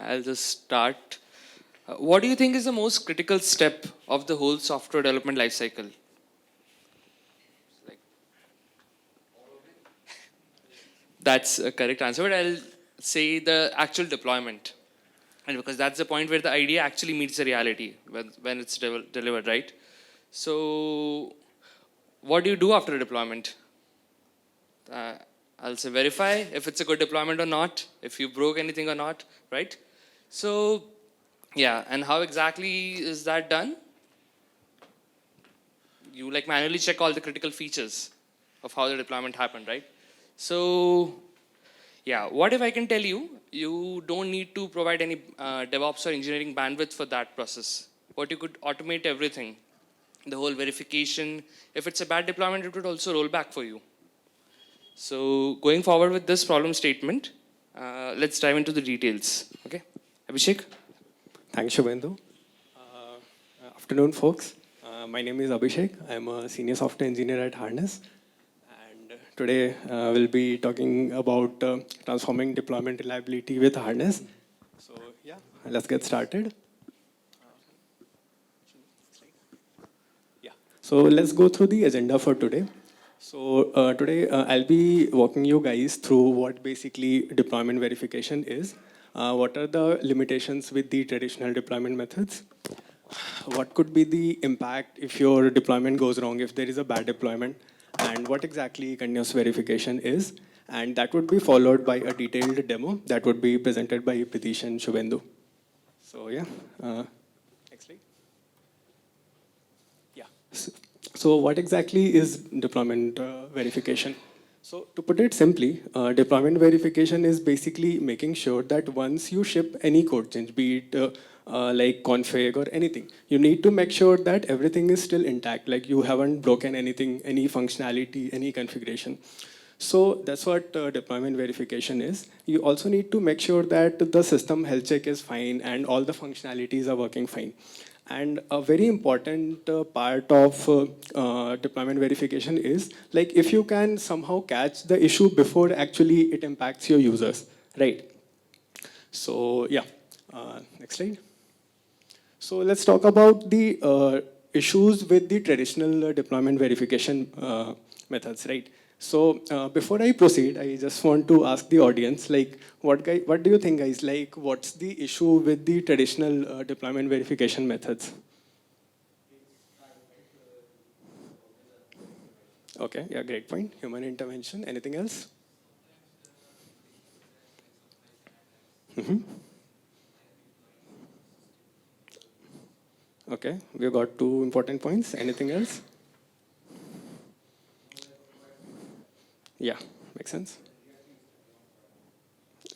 I'll just start. What do you think is the most critical step of the whole software development lifecycle? Like, that's a correct answer, but I'll say the actual deployment. And because that's the point where the idea actually meets the reality when it's delivered, right? So, what do you do after a deployment? Uh, I'll say verify if it's a good deployment or not, if you broke anything or not, right? So, yeah, and how exactly is that done? You like manually check all the critical features of how the deployment happened, right? So, yeah, what if I can tell you, you don't need to provide any DevOps or engineering bandwidth for that process. What you could automate everything, the whole verification. If it's a bad deployment, it would also roll back for you. So going forward with this problem statement, let's dive into the details. Okay, Abhishek? Thanks, Shubhendu. Afternoon, folks. My name is Abhishek. I'm a senior software engineer at Harness. And today we'll be talking about transforming deployment reliability with Harness. So yeah, let's get started. Yeah. So let's go through the agenda for today. So today I'll be walking you guys through what basically deployment verification is. What are the limitations with the traditional deployment methods? What could be the impact if your deployment goes wrong, if there is a bad deployment, and what exactly continuous verification is. And that would be followed by a detailed demo that would be presented by Pritish and Shubhendu. So yeah, next slide. Yeah. So what exactly is deployment verification? So to put it simply, deployment verification is basically making sure that once you ship any code change, be it like config or anything, you need to make sure that everything is still intact, like you haven't broken anything, any functionality, any configuration. So that's what deployment verification is. You also need to make sure that the system health check is fine and all the functionalities are working fine. And a very important part of deployment verification is like if you can somehow catch the issue before actually it impacts your users, right? So yeah, next slide. So let's talk about the issues with the traditional deployment verification methods, right? So before I proceed, I just want to ask the audience, like, what do you think, guys? Like, what's the issue with the traditional deployment verification methods? Okay, yeah, great point. Human intervention. Anything else? Mm-hmm. Okay, we got two important points. Anything else? Yeah, makes sense.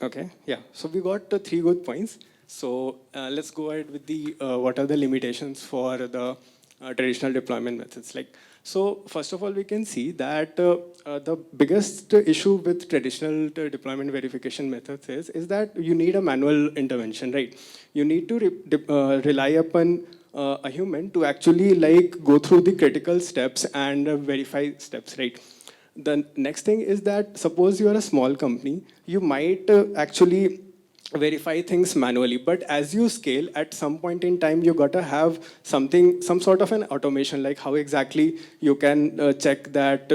Okay, yeah. So we got three good points. So let's go ahead with the what are the limitations for the traditional deployment methods. Like, so first of all, we can see that the biggest issue with traditional deployment verification methods is that you need a manual intervention, right? You need to rely upon a human to actually like go through the critical steps and verify steps, right? The next thing is that suppose you are a small company, you might actually verify things manually, but as you scale, at some point in time, you gotta have something, some sort of an automation, like how exactly you can check that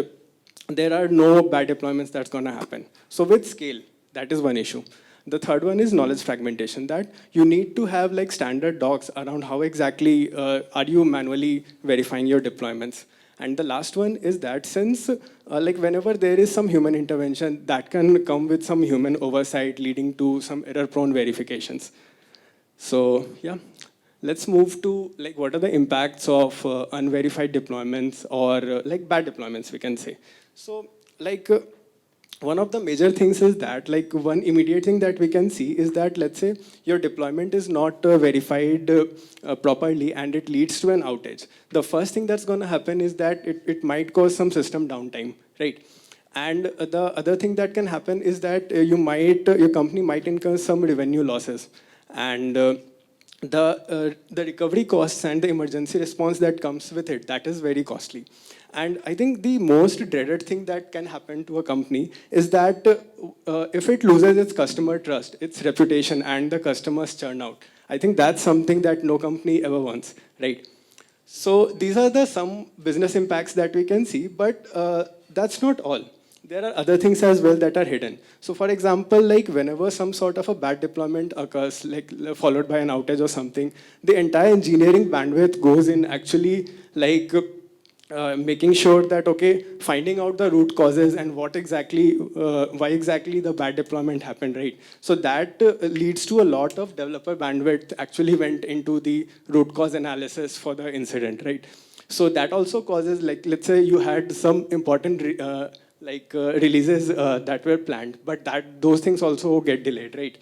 there are no bad deployments that's gonna happen. So with scale, that is one issue. The third one is knowledge fragmentation, that you need to have like standard docs around how exactly are you manually verifying your deployments. And the last one is that since like whenever there is some human intervention, that can come with some human oversight leading to some error-prone verifications. So yeah, let's move to like what are the impacts of unverified deployments or like bad deployments, we can say. So like one of the major things is that like one immediate thing that we can see is that let's say your deployment is not verified properly and it leads to an outage. The first thing that's going to happen is that it might cause some system downtime, right? And the other thing that can happen is that your company might incur some revenue losses. And the recovery costs and the emergency response that comes with it, that is very costly. And I think the most dreaded thing that can happen to a company is that if it loses its customer trust, its reputation, and the customers churn out. I think that's something that no company ever wants, right? So these are the some business impacts that we can see, but that's not all. There are other things as well that are hidden. So for example, like whenever some sort of a bad deployment occurs, like followed by an outage or something, the entire engineering bandwidth goes in actually like making sure that, okay, finding out the root causes and what exactly, why exactly the bad deployment happened, right? So that leads to a lot of developer bandwidth actually went into the root cause analysis for the incident, right? So that also causes, like, let's say you had some important releases that were planned, but that those things also get delayed, right?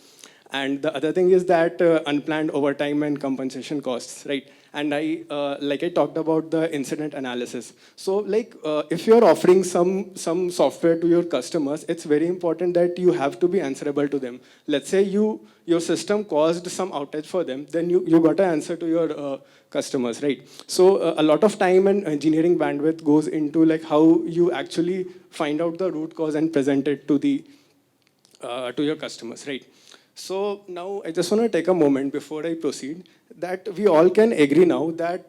And the other thing is that unplanned overtime and compensation costs, right? And like I talked about the incident analysis. So like if you're offering some software to your customers, it's very important that you have to be answerable to them. Let's say your system caused some outage for them, then you got to answer to your customers, right? So a lot of time and engineering bandwidth goes into like how you actually find out the root cause and present it to your customers, right? So now I just want to take a moment before I proceed that we all can agree now that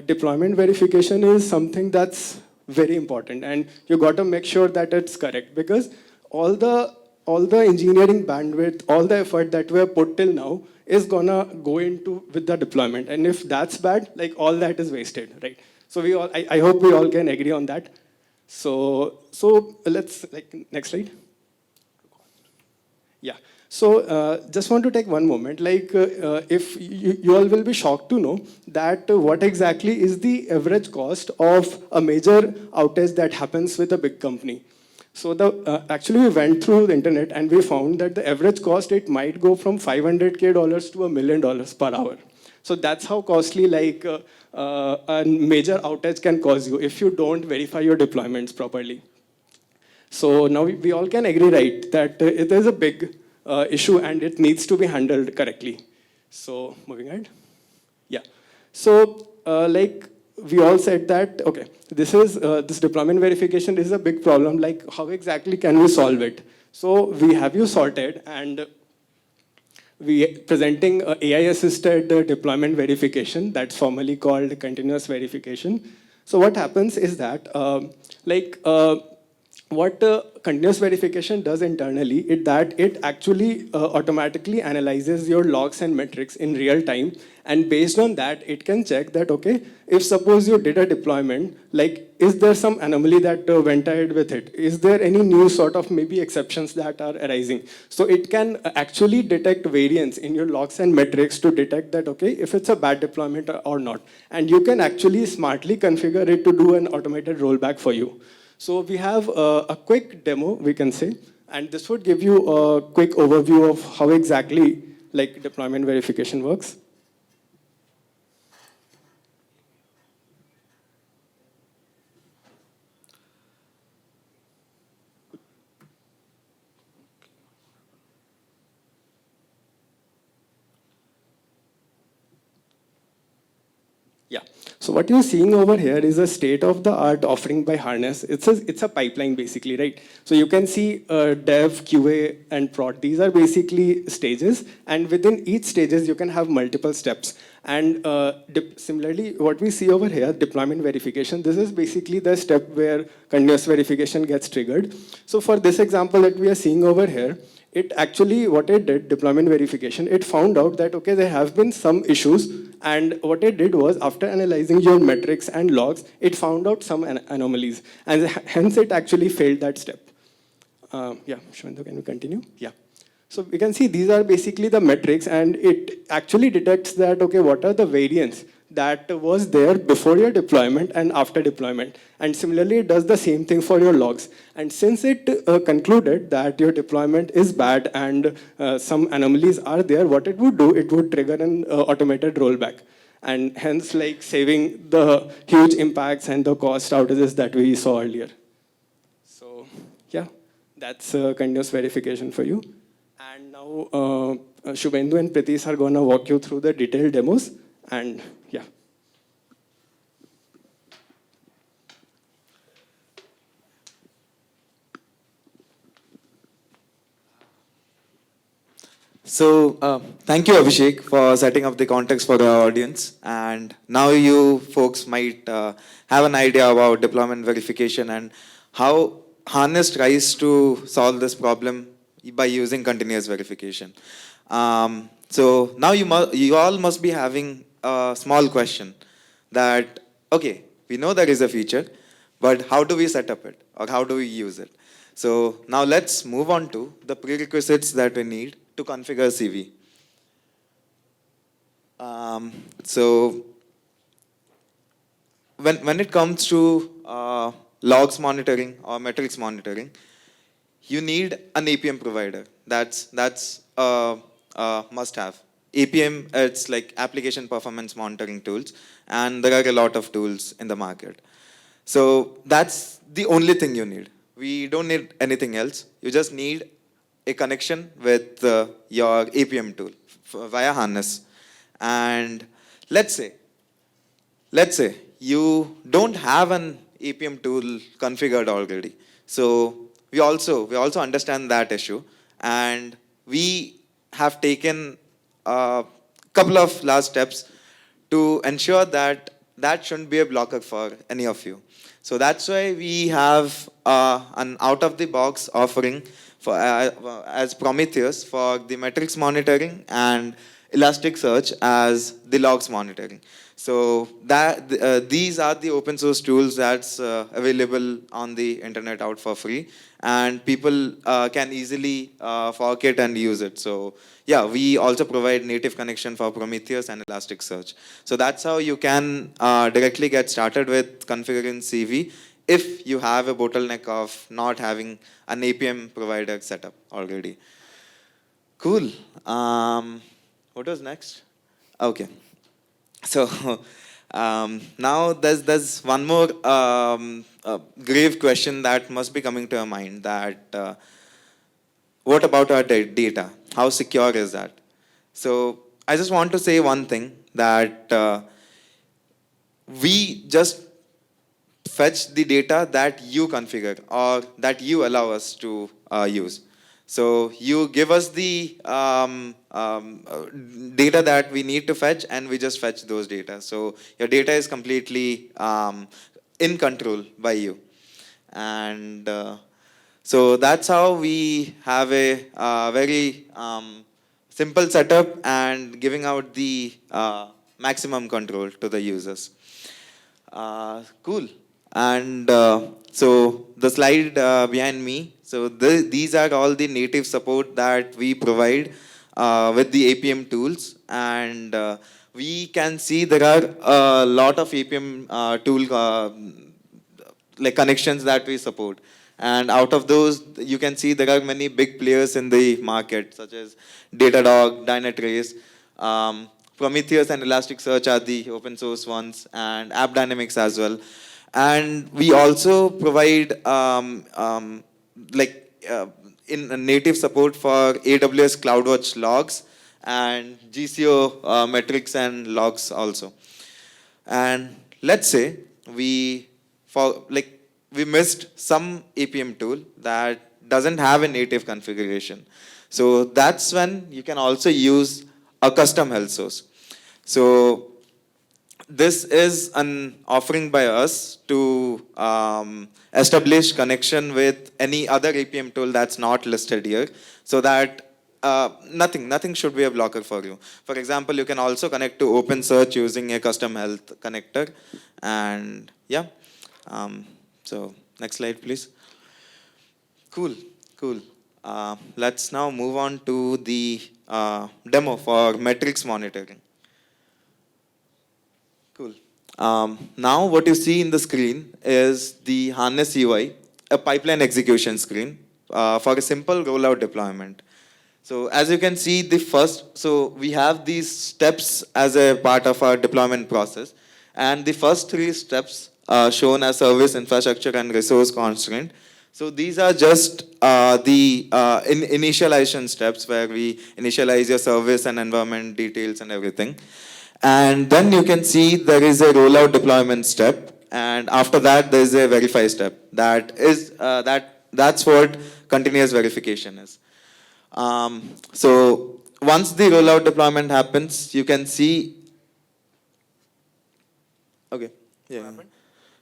deployment verification is something that's very important, and you got to make sure that it's correct, because all the engineering bandwidth, all the effort that we have put till now is gonna go into with the deployment, and if that's bad, like all that is wasted, right? So I hope we all can agree on that. So let's like next slide. Yeah. So just want to take one moment. Like if you all will be shocked to know that what exactly is the average cost of a major outage that happens with a big company. So actually we went through the internet and we found that the average cost, it might go from $500K to $1 million per hour. So that's how costly like a major outage can cause you if you don't verify your deployments properly. So now we all can agree, right, that it is a big issue and it needs to be handled correctly. So moving ahead. Yeah. So like we all said that, okay, this deployment verification is a big problem. Like how exactly can we solve it? So we have you sorted, and we presenting AI-assisted deployment verification that's formally called continuous verification. So what happens is that what continuous verification does internally is that it actually automatically analyzes your logs and metrics in real time, and based on that it can check that, okay, if suppose you did a deployment, like is there some anomaly that went ahead with it, is there any new sort of maybe exceptions that are arising. So it can actually detect variance in your logs and metrics to detect that, okay, if it's a bad deployment or not, and you can actually smartly configure it to do an automated rollback for you. So we have a quick demo, we can say, and this would give you a quick overview of how exactly like deployment verification works. Yeah. So what you're seeing over here is a state-of-the-art offering by Harness. It's a pipeline basically, right? So you can see dev, QA, and prod. These are basically stages, and within each stages you can have multiple steps. And similarly, what we see over here, deployment verification, this is basically the step where continuous verification gets triggered. So for this example that we are seeing over here, it actually, what it did, deployment verification, it found out that, okay, there have been some issues, and what it did was, after analyzing your metrics and logs, it found out some anomalies, and hence it actually failed that step. Yeah, Shubhendu, can we continue? Yeah. So we can see these are basically the metrics, and it actually detects that, okay, what are the variants that was there before your deployment and after deployment. And similarly, it does the same thing for your logs. And since it concluded that your deployment is bad and some anomalies are there, what it would do, it would trigger an automated rollback. And hence, like, saving the huge impacts and the cost outages that we saw earlier. So yeah, that's continuous verification for you. And now Shubhendu and Pritish are going to walk you through the detailed demos. And yeah. So, thank you, Abhishek, for setting up the context for the audience. And now you folks might have an idea about deployment verification and how Harness tries to solve this problem by using continuous verification. So now you all must be having a small question that, okay, we know there is a feature, but how do we set up it or how do we use it? So now let's move on to the prerequisites that we need to configure CV. So when it comes to logs monitoring or metrics monitoring, you need an APM provider. That's a must-have. APM, it's like application performance monitoring tools, and there are a lot of tools in the market. So that's the only thing you need. We don't need anything else. You just need a connection with your APM tool via harness. And let's say you don't have an APM tool configured already. So we also understand that issue, and we have taken a couple of last steps to ensure that that shouldn't be a blocker for any of you. So that's why we have an out-of-the-box offering for as Prometheus for the metrics monitoring and Elasticsearch as the logs monitoring. So these are the open source tools that's available on the internet out for free, and people can easily fork it and use it. So yeah, we also provide native connection for Prometheus and Elasticsearch. So that's how you can directly get started with configuring CV if you have a bottleneck of not having an APM provider set up already. Cool. What was next? Okay. So now there's one more grave question that must be coming to your mind, that what about our data? How secure is that? So I just want to say one thing, that we just fetch the data that you configure or that you allow us to use. So you give us the data that we need to fetch, and we just fetch those data. So your data is completely in control by you. And so that's how we have a very simple setup and giving out the maximum control to the users. Cool. And so the slide behind me, so these are all the native support that we provide with the APM tools. And we can see there are a lot of APM tool like connections that we support. And out of those, you can see there are many big players in the market, such as Datadog, Dynatrace, Prometheus and Elasticsearch are the open source ones, and AppDynamics as well. And we also provide in native support for AWS CloudWatch logs and GCO metrics and logs also. And let's say we missed some APM tool that doesn't have a native configuration. So that's when you can also use a custom health source. So this is an offering by us to establish connection with any other APM tool that's not listed here, so that nothing should be a blocker for you. For example, you can also connect to OpenSearch using a custom health connector. And yeah, so next slide, please. Cool. Let's now move on to the demo for metrics monitoring. Cool. Now what you see in the screen is the Harness UI, a pipeline execution screen for a simple rollout deployment. So as you can see, so we have these steps as a part of our deployment process. And the first three steps are shown as service, infrastructure, and resource constraint. So these are just the initialization steps where we initialize your service and environment details and everything. And then you can see there is a rollout deployment step. And after that, there is a verify step. That's what continuous verification is. So once the rollout deployment happens, you can see. Okay. Yeah.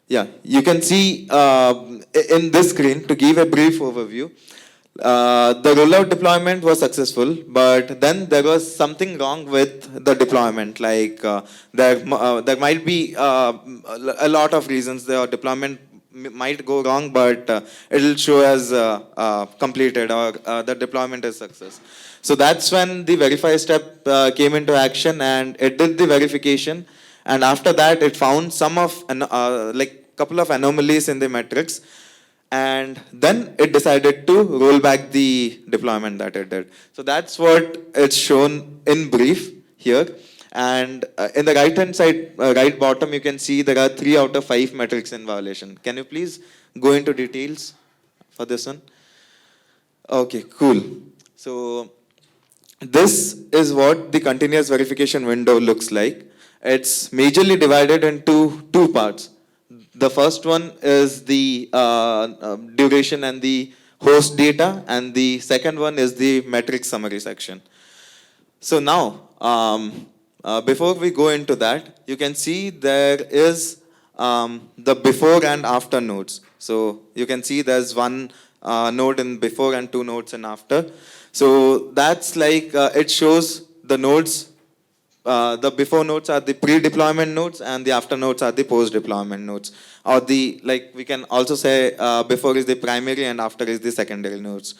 Yeah, you can see in this screen, to give a brief overview, the rollout deployment was successful, but then there was something wrong with the deployment. Like there might be a lot of reasons the deployment might go wrong, but it will show as completed or the deployment is success. So that's when the verify step came into action, and it did the verification. And after that, it found some of like couple of anomalies in the metrics, and then it decided to roll back the deployment that it did. So that's what it's shown in brief here. And in the right hand side, right bottom, you can see there are 3 out of 5 metrics in violation. Can you please go into details for this one? Okay, cool. So this is what the continuous verification window looks like. It's majorly divided into 2 parts. The first one is the duration and the host data, and the second one is the metric summary section. So now, before we go into that, you can see there is the before and after nodes. So you can see there's one node in before and 2 nodes in after. So that's like it shows the nodes. The before nodes are the pre-deployment nodes, and the after nodes are the post-deployment nodes. Or the, like we can also say before is the primary and after is the secondary nodes.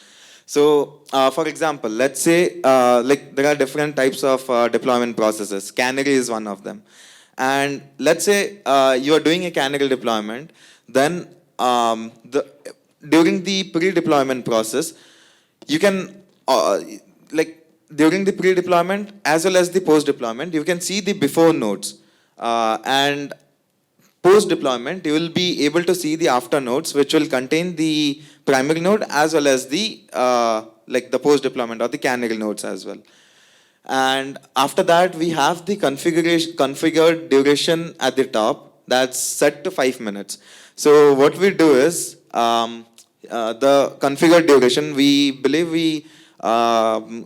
So for example, let's say like there are different types of deployment processes. Canary is one of them. And let's say you are doing a canary deployment, then during the pre-deployment process, you can like during the pre-deployment as well as the post-deployment, you can see the before nodes. And post-deployment, you will be able to see the after nodes, which will contain the primary node as well as the like the post-deployment or the canary nodes as well. And after that, we have the configured duration at the top that's set to 5 minutes. So what we do is the configured duration, we believe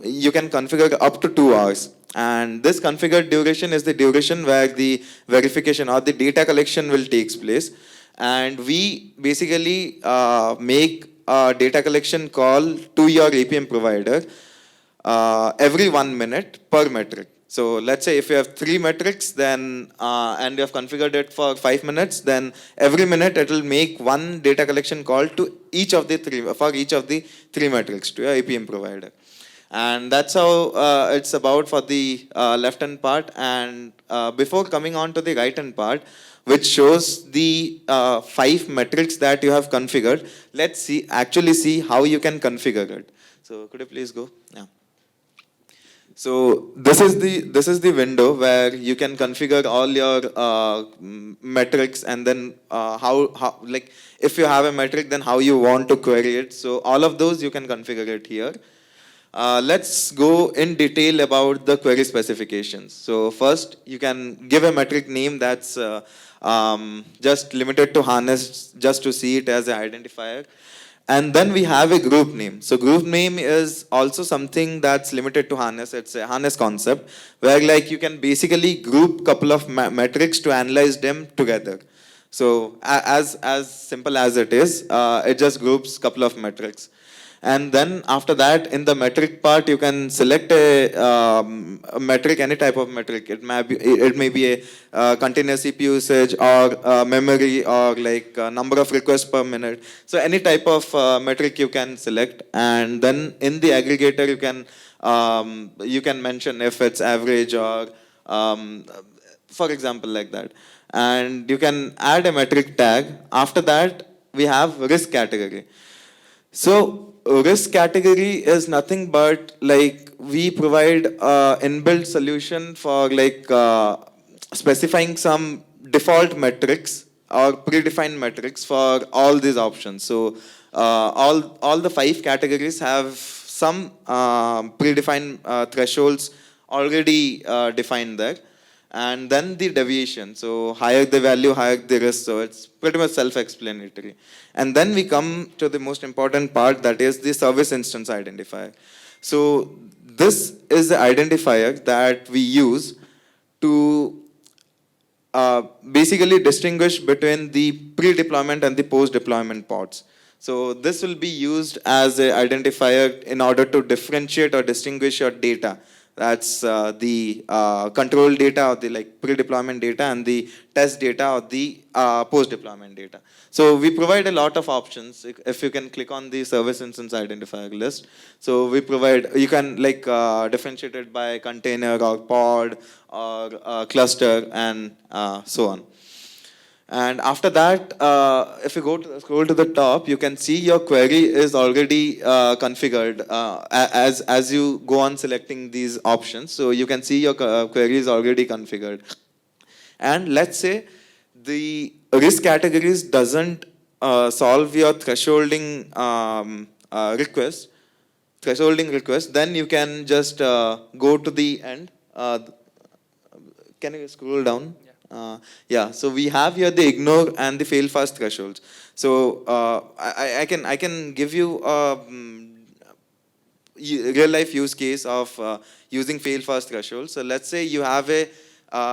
you can configure up to 2 hours. And this configured duration is the duration where the verification or the data collection will take place. And we basically make a data collection call to your APM provider every 1 minute per metric. So let's say if you have 3 metrics, then and you have configured it for 5 minutes, then every minute it will make one data collection call to each of the 3 metrics to your APM provider. And that's how it's about for the left hand part. And before coming on to the right hand part, which shows the 5 metrics that you have configured, let's actually see how you can configure it. So could you please go? Yeah. So this is the window where you can configure all your metrics, and then how like if you have a metric, then how you want to query it. So all of those you can configure it here. Let's go in detail about the query specifications. So first, you can give a metric name that's just limited to harness, just to see it as an identifier. And then we have a group name. So group name is also something that's limited to harness. It's a harness concept where like you can basically group couple of metrics to analyze them together. So as simple as it is, it just groups couple of metrics. And then after that, in the metric part, you can select a metric, any type of metric. It may be a continuous CPU usage or memory or like number of requests per minute. So any type of metric you can select. And then in the aggregator, you can mention if it's average or for example like that. And you can add a metric tag. After that, we have risk category. So risk category is nothing but like we provide inbuilt solution for like specifying some default metrics or predefined metrics for all these options. So all the 5 categories have some predefined thresholds already defined there. And then the deviation. So higher the value, higher the risk. So it's pretty much self-explanatory. And then we come to the most important part, that is the service instance identifier. So this is the identifier that we use to basically distinguish between the pre-deployment and the post-deployment pods. So this will be used as an identifier in order to differentiate or distinguish your data. That's the control data or the like pre-deployment data and the test data or the post-deployment data. So we provide a lot of options. If you can click on the service instance identifier list. So we provide, you can like differentiate it by container or pod or cluster and so on. And after that, if you scroll to the top, you can see your query is already configured as you go on selecting these options. So you can see your query is already configured. And let's say the risk categories doesn't solve your thresholding request, then you can just go to the end. Can you scroll down? Yeah, so we have here the ignore and the fail fast thresholds. So I can give you a real life use case of using fail fast thresholds. So let's say you have a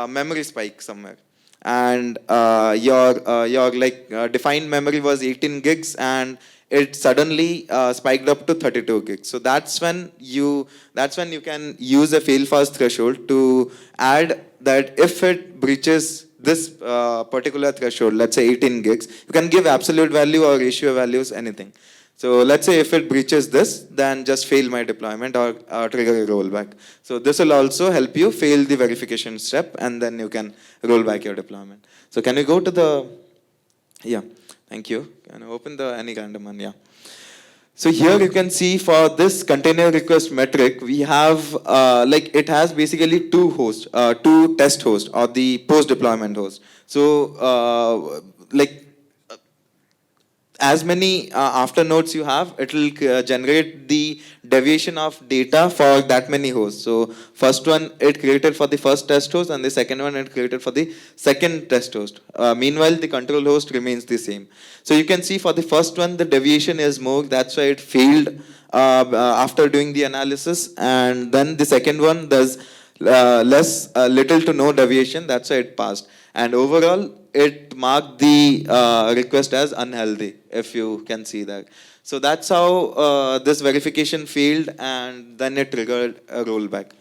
memory spike somewhere, and your like defined memory was 18 gigs and it suddenly spiked up to 32 gigs. So that's when you can use a fail fast threshold to add that if it breaches this particular threshold, let's say 18 gigs, you can give absolute value or ratio values, anything. So let's say if it breaches this, then just fail my deployment or trigger a rollback. So this will also help you fail the verification step, and then you can roll back your deployment. So can we go to the, yeah, thank you. Can I open the any random one? Yeah. So here you can see for this container request metric, we have like it has basically two hosts, two test hosts or the post deployment host. So like as many after nodes you have, it will generate the deviation of data for that many hosts. So first one it created for the first test host, and the second one it created for the second test host. Meanwhile, the control host remains the same. So you can see for the first one, the deviation is more. That's why it failed after doing the analysis. And then the second one, there's little to no deviation. That's why it passed. And overall, it marked the request as unhealthy, if you can see that. So that's how this verification failed, and then it triggered a rollback.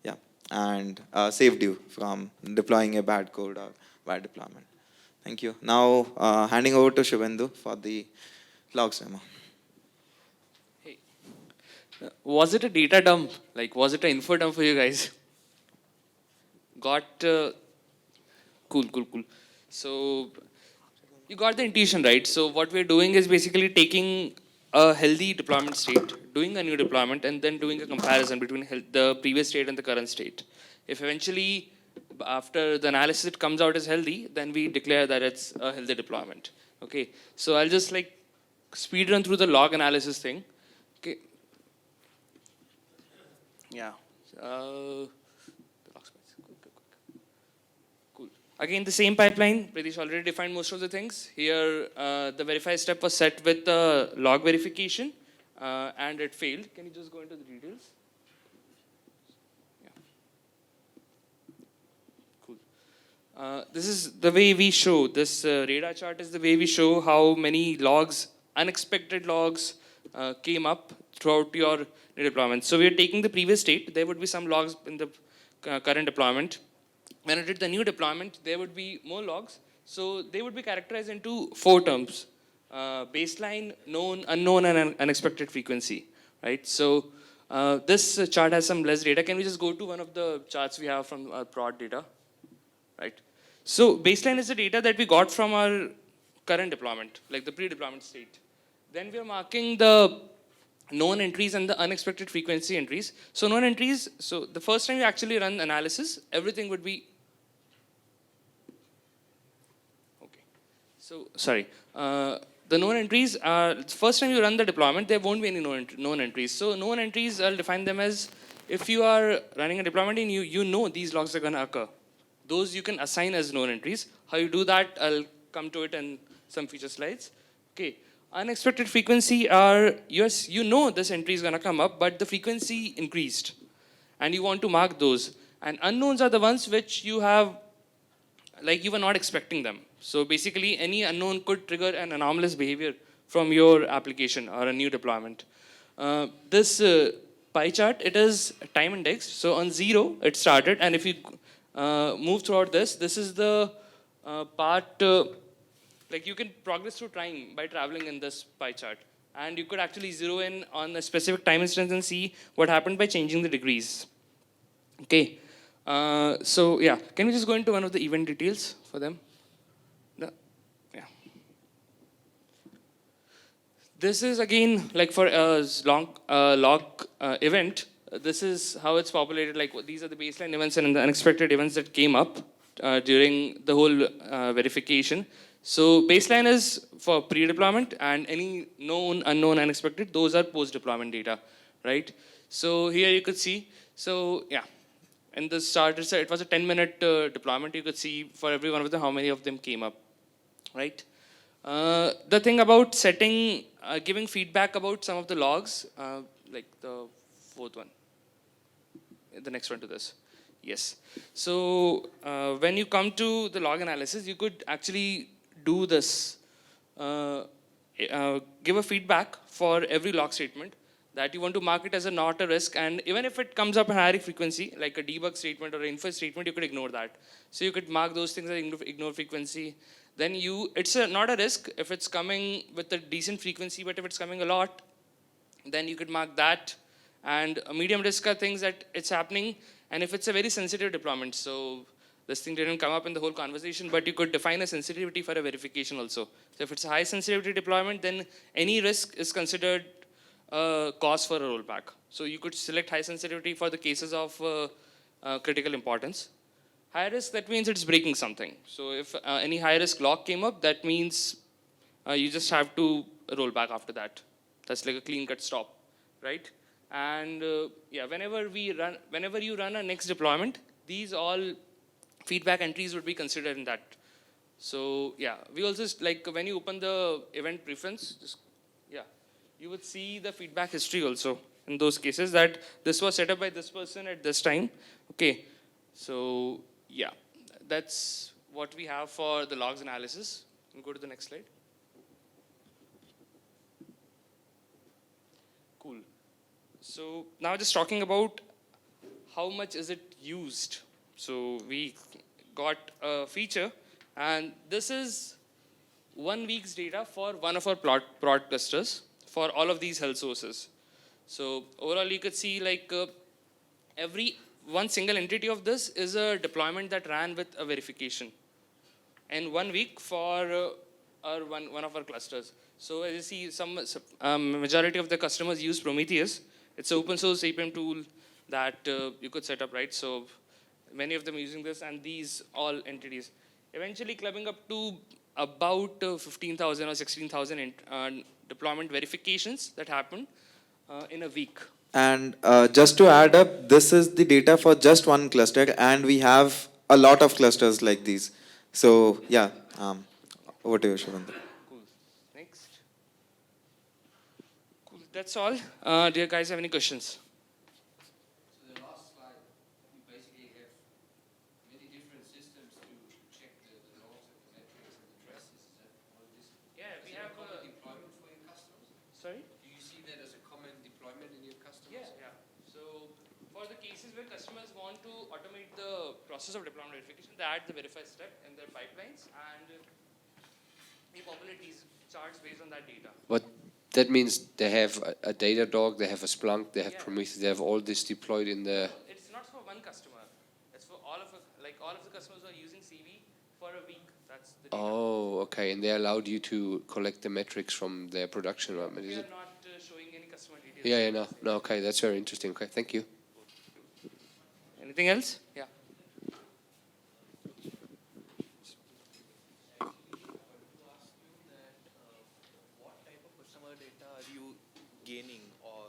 Yeah, and saved you from deploying a bad code or bad deployment. Thank you. Now, handing over to Shubhendu for the logs demo. Hey, was it a data dump? Like, was it an info dump for you guys? Got cool. So you got the intuition right. So what we're doing is basically taking a healthy deployment state, doing a new deployment, and then doing a comparison between the previous state and the current state. If eventually, after the analysis, it comes out as healthy, then we declare that it's a healthy deployment. Okay. So I'll just like speed run through the log analysis thing. Okay. Yeah. Cool. Again, the same pipeline. Pritish already defined most of the things. Here, the verify step was set with the log verification, and it failed. Can you just go into the details? Yeah. Cool. This is the way we show. This radar chart is the way we show how many logs, unexpected logs, came up throughout your deployment. So we are taking the previous state. There would be some logs in the current deployment. When I did the new deployment, there would be more logs. So they would be characterized into 4 terms: baseline, known, unknown, and unexpected frequency. Right. So this chart has some less data. Can we just go to one of the charts we have from our prod data? Right. So baseline is the data that we got from our current deployment, like the pre-deployment state. Then we are marking the known entries and the unexpected frequency entries. So known entries, so the first time you actually run analysis, everything would be, okay. So, sorry. The known entries are, first time you run the deployment, there won't be any known entries. So known entries, I'll define them as, if you are running a deployment and you know these logs are going to occur. Those you can assign as known entries. How you do that, I'll come to it in some future slides. Okay. Unexpected frequency are, yes, you know this entry is going to come up, but the frequency increased. And you want to mark those. And unknowns are the ones which you have, like you were not expecting them. So basically, any unknown could trigger an anomalous behavior from your application or a new deployment. This pie chart, it is time indexed. So on 0, it started. And if you move throughout this, this is the part, like you can progress through time by traveling in this pie chart. And you could actually zero in on a specific time instance and see what happened by changing the degrees. Okay. So yeah, can we just go into one of the event details for them? Yeah. This is again like for a log event. This is how it's populated. Like these are the baseline events and the unexpected events that came up during the whole verification. So baseline is for pre-deployment, and any known, unknown, unexpected, those are post-deployment data, right? So here you could see. So yeah. And the start, it was a 10-minute deployment. You could see for every one of them how many of them came up, right? The thing about setting, giving feedback about some of the logs, like the fourth one, the next one to this. Yes. So when you come to the log analysis, you could actually do this, give a feedback for every log statement, that you want to mark it as a not a risk, and even if it comes up in higher frequency, like a debug statement or an infer statement, you could ignore that. So you could mark those things as ignore frequency. Then it's not a risk if it's coming with a decent frequency, but if it's coming a lot, then you could mark that. And a medium risk are things that it's happening, and if it's a very sensitive deployment, so this thing didn't come up in the whole conversation, but you could define a sensitivity for a verification also. So if it's a high sensitivity deployment, then any risk is considered cause for a rollback. So you could select high sensitivity for the cases of critical importance. High risk, that means it's breaking something. So if any high risk log came up, that means you just have to roll back after that. That's like a clean cut stop, right? And yeah, whenever you run a next deployment, these all feedback entries would be considered in that. So yeah, we also, like when you open the event preference, just, yeah, you would see the feedback history also in those cases, that this was set up by this person at this time. Okay, so yeah, that's what we have for the logs analysis. You can go to the next slide. Cool. So now just talking about how much is it used. So we got a feature, and this is 1 week's data for one of our prod clusters for all of these health sources. So overall, you could see like every one single entity of this is a deployment that ran with a verification, and 1 week for one of our clusters. So as you see, some majority of the customers use Prometheus. It's an open source APM tool that you could set up, right? So many of them using this, and these all entities eventually clubbing up to about 15,000 or 16,000 deployment verifications that happened in a week. And just to add up, this is the data for just one cluster, and we have a lot of clusters like these. So yeah, over to you, Shubhendu. Cool. Next. Cool. That's all. Do you guys have any questions? So the last slide, you basically have many different systems to check the logs and the metrics and the traces. Is that all this? Yeah, we Is there have a common deployment for your customers? Sorry? Do you see that as a common deployment in your customers? Yeah. So for the cases where customers want to automate the process of deployment verification, they add the verify step in their pipelines, and we populate these charts based on that data. But that means they have a Datadog, they have a Splunk, they have Yeah. Prometheus, they have all this deployed in the... It's not for one customer. It's for all of all of the customers who are using CV for a week. That's the data. Oh, okay. And they allowed you to collect the metrics from their production. Right? We are not showing any customer details. Yeah, no, okay. That's very interesting. Okay, thank you. Anything else? Yeah. data are you gaining or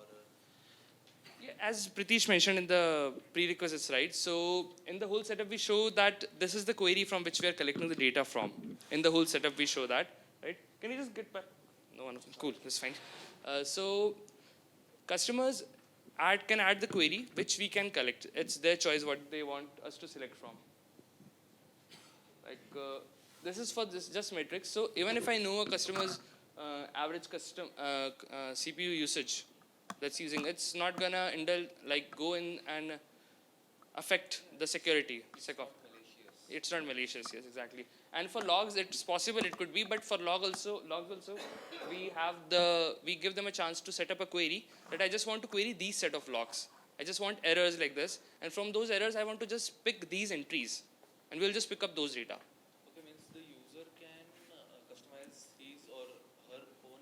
Yeah, as Pritish mentioned in the prerequisites, right? So in the whole setup, we show that this is the query from which we are collecting the data from. In the whole setup, we show that, right? Can you just get back? No one. Cool, that's fine. So customers can add the query which we can collect. It's their choice what they want us to select from. Like this is for this just metrics. So even if I know a customer's average custom CPU usage that's using, it's not gonna go in and affect the security. It's not malicious, yes, exactly. And for logs, it's possible it could be, but for logs also, we give them a chance to set up a query that I just want to query these set of logs. I just want errors like this, and from those errors, I want to just pick these entries, and we'll just pick up those data. okay means the user can customize his or her own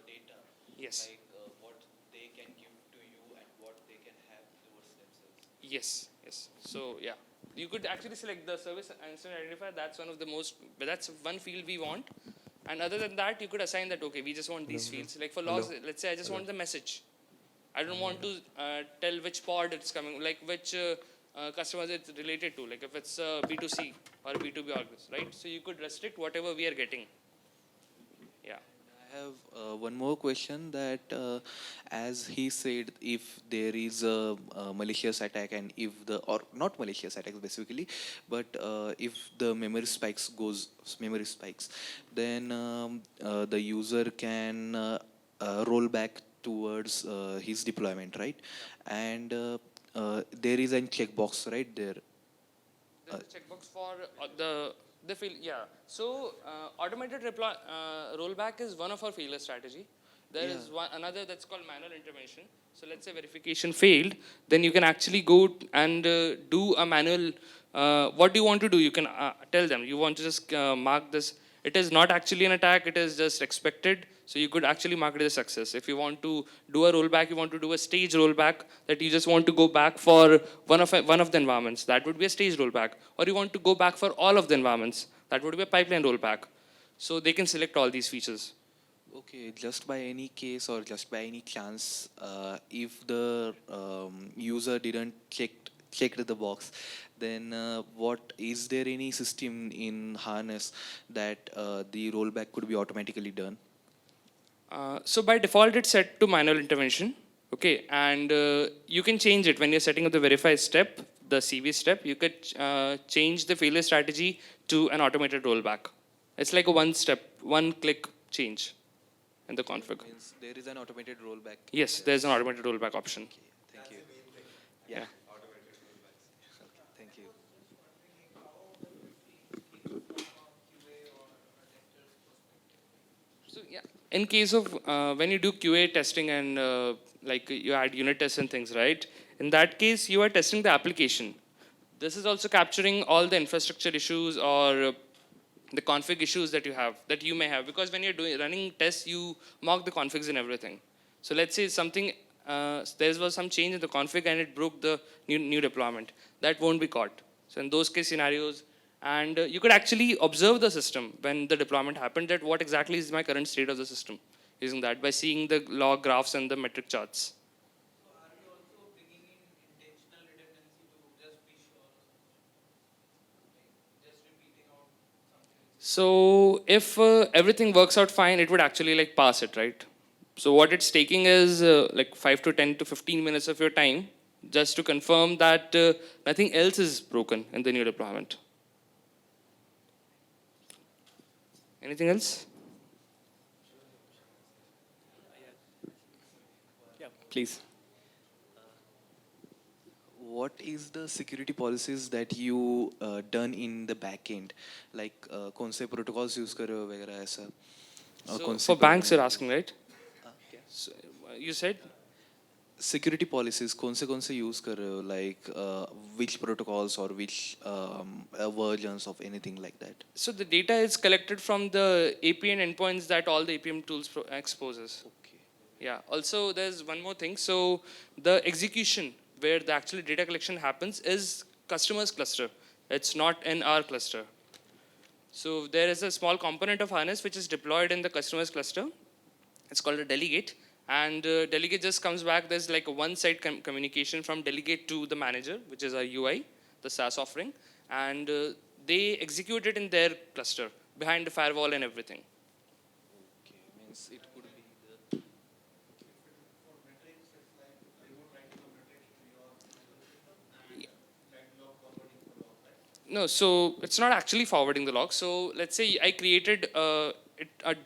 data Yes. like what they can give to you and what they can have towards themselves. Yes, yes. So yeah, you could actually select the service instant identifier. That's one of the most. But that's one field we want. And other than that, you could assign that. Okay, we just want these fields. Like for logs, let's say I just want the message. I don't want to tell which pod it's coming, like which customers it's related to. Like if it's B2C or B2B organs, right? So you could restrict whatever we are getting. Yeah. I have one more question that as he said, if there is a malicious attack and if the, or not malicious attack specifically, but if the memory spikes, then the user can roll back towards his deployment, right? And there is a checkbox right there. There's a checkbox for the field. Yeah. So automated rollback is one of our failure strategy. There is another that's called manual intervention. So let's say verification failed, then you can actually go and do a manual. What do you want to do? You can tell them you want to just mark this. It is not actually an attack. It is just expected. So you could actually mark it as a success. If you want to do a rollback, you want to do a stage rollback that you just want to go back for one of the environments. That would be a stage rollback. Or you want to go back for all of the environments. That would be a pipeline rollback. So they can select all these features. Okay, just by any case or just by any chance, if the user didn't checked the box, then what is there any system in harness that the rollback could be automatically done? So by default, it's set to manual intervention. Okay, and you can change it when you're setting up the verify step, the CV step. You could change the failure strategy to an automated rollback. It's like a one-click change in the config. Means there is an automated rollback. Yes, there's an automated rollback option. Okay, thank you. Yeah. Thank you. So yeah, in case of when you do QA testing and like you add unit tests and things, right? In that case, you are testing the application. This is also capturing all the infrastructure issues or the config issues that you may have, because when you're running tests, you mock the configs and everything. So let's say there was some change in the config and it broke the new deployment. That won't be caught. So in those case scenarios, and you could actually observe the system when the deployment happened, that what exactly is my current state of the system, using that by seeing the log graphs and the metric charts. So are we also bringing in intentional redundancy to just be sure, like just repeating out something? So if everything works out fine, it would actually like pass it, right? So what it's taking is like 5 to 10 to 15 minutes of your time just to confirm that nothing else is broken in the new deployment. Anything else? Yeah, please. What is the security policies that you done in the back end? Like कौन से protocols use कर रहे हो वगैरह ऐसा? So for banks you're asking, right? So, you said? Security policies कौन से use कर रहे हो? Like which protocols or which versions of anything like that? So the data is collected from the APN endpoints that all the APM tools exposes. Okay. Yeah. Also, there's one more thing. So the execution where the actual data collection happens is customer's cluster. It's not in our cluster. So there is a small component of harness which is deployed in the customer's cluster. It's called a delegate. And delegate just comes back, there's like a one-side communication from delegate to the manager, which is our UI, the SaaS offering. And they execute it in their cluster, behind the firewall and everything. Okay, means it could be the No, so it's not actually forwarding the log. So let's say I created a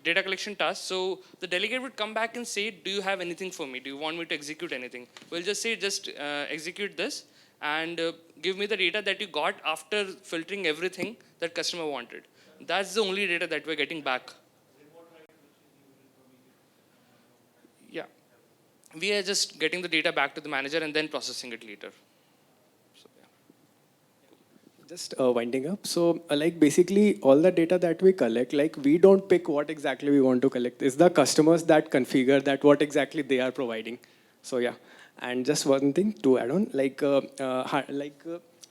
data collection task. So the delegate would come back and say, do you have anything for me? Do you want me to execute anything? We'll just say, just execute this and give me the data that you got after filtering everything that customer wanted. That's the only data that we're getting back. Yeah. We are just getting the data back to the manager and then processing it later. So, yeah. Just winding up. So, like basically all the data that we collect, like we don't pick what exactly we want to collect. It's the customers that configure that what exactly they are providing. So yeah. And just one thing to add on,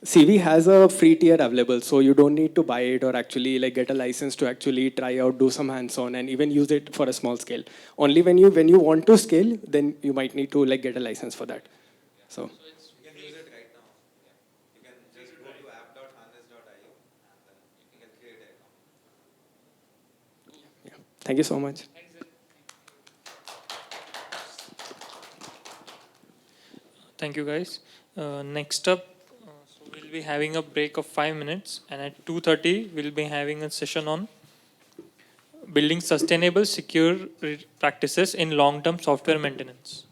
CV has a free tier available, so you don't need to buy it or actually like get a license to actually try out, do some hands-on, and even use it for a small scale. Only when you want to scale, then you might need to like get a license for that. So. You can use it right now. You can just go to app.harness.io and then you can create an account. Yeah. Thank you so much. Thank you, guys. Next up, so we'll be having a break of 5 minutes, and at 2:30 we'll be having a session on building sustainable, secure practices in long-term software maintenance.